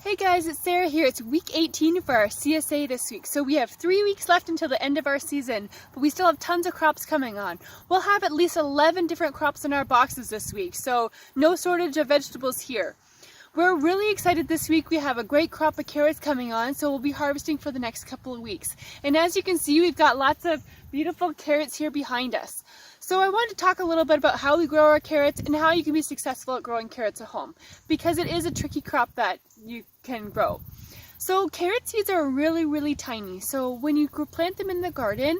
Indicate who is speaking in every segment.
Speaker 1: Hey guys, it's Sarah here. It's week 18 for our CSA this week. So we have 3 weeks left until the end of our season, but we still have tons of crops coming on. We'll have at least 11 different crops in our boxes this week, so no shortage of vegetables here. We're really excited this week. We have a great crop of carrots coming on, so we'll be harvesting for the next couple of weeks. And as you can see, we've got lots of beautiful carrots here behind us. So I wanted to talk a little bit about how we grow our carrots and how you can be successful at growing carrots at home, because it is a tricky crop that you can grow. So carrot seeds are really tiny. So when you plant them in the garden,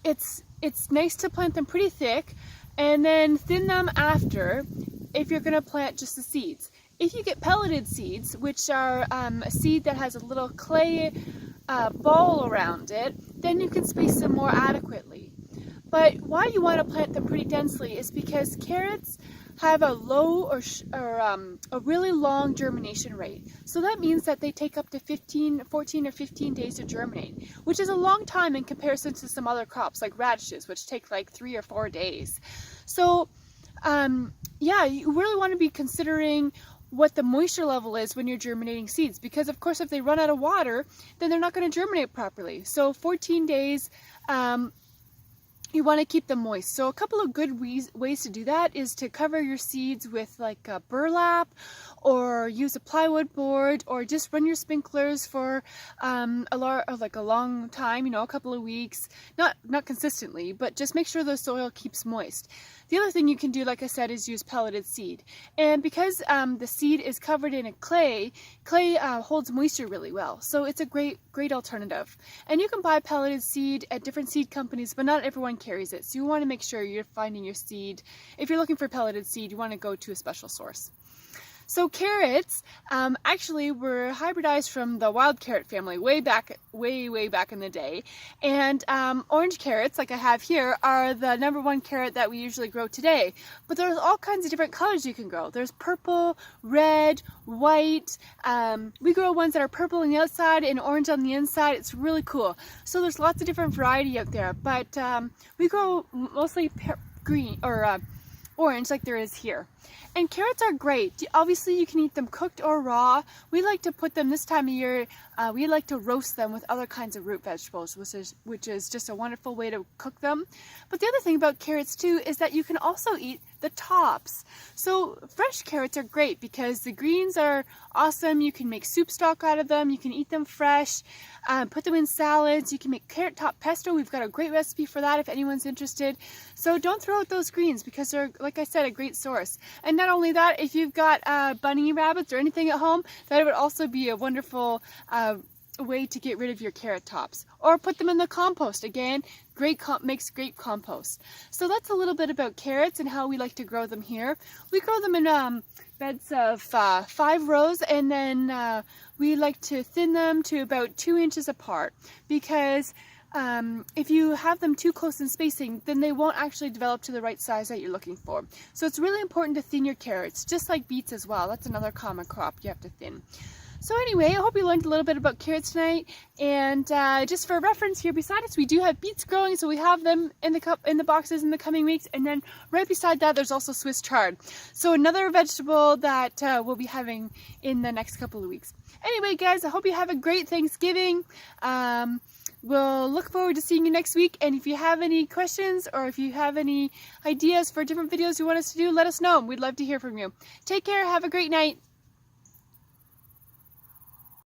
Speaker 1: it's nice to plant them pretty thick and then thin them after if you're going to plant just the seeds. If you get pelleted seeds, which are a seed that has a little clay ball around it, then you can space them more adequately. But why you want to plant them pretty densely is because carrots have a low or a really long germination rate. So that means that they take up to 14 or 15 days to germinate, which is a long time in comparison to some other crops like radishes, which take like 3 or 4 days. So yeah, you really want to be considering what the moisture level is when you're germinating seeds, because of course if they run out of water, then they're not going to germinate properly. So 14 days, you want to keep them moist. So a couple of good ways to do that is to cover your seeds with like a burlap, or use a plywood board, or just run your sprinklers for a long time, a couple of weeks, not consistently, but just make sure the soil keeps moist. The other thing you can do, like I said, is use pelleted seed. And because the seed is covered in a clay holds moisture really well. So it's a great alternative. And you can buy pelleted seed at different seed companies, but not everyone carries it. So you want to make sure you're finding your seed. If you're looking for pelleted seed, you want to go to a special source. So carrots actually were hybridized from the wild carrot family way back in the day. And orange carrots, like I have here, are the #1 carrot that we usually grow today. But there's all kinds of different colors you can grow. There's purple, red, white. We grow ones that are purple on the outside and orange on the inside. It's really cool. So there's lots of different variety out there. But we grow mostly green or orange like there is here. And carrots are great. Obviously you can eat them cooked or raw. We like to put them this time of year, we like to roast them with other kinds of root vegetables, which is just a wonderful way to cook them. But the other thing about carrots too is that you can also eat the tops. So fresh carrots are great because the greens are awesome. You can make soup stock out of them. You can eat them fresh, put them in salads. You can make carrot top pesto. We've got a great recipe for that if anyone's interested. So don't throw out those greens because they're, like I said, a great source. And not only that, if you've got bunny rabbits or anything at home, that would also be a wonderful way to get rid of your carrot tops. Or put them in the compost. Again, makes great compost. So that's a little bit about carrots and how we like to grow them here. We grow them in beds of 5 rows, and then we like to thin them to about 2 inches apart, because if you have them too close in spacing, then they won't actually develop to the right size that you're looking for. So it's really important to thin your carrots, just like beets as well. That's another common crop you have to thin. So anyway, I hope you learned a little bit about carrots tonight. And just for reference, here beside us, we do have beets growing, so we have them in the boxes in the coming weeks. And then right beside that, there's also Swiss chard. So another vegetable that we'll be having in the next couple of weeks. Anyway, guys, I hope you have a great Thanksgiving. We'll look forward to seeing you next week. And if you have any questions or if you have any ideas for different videos you want us to do, let us know. We'd love to hear from you. Take care. Have a great night.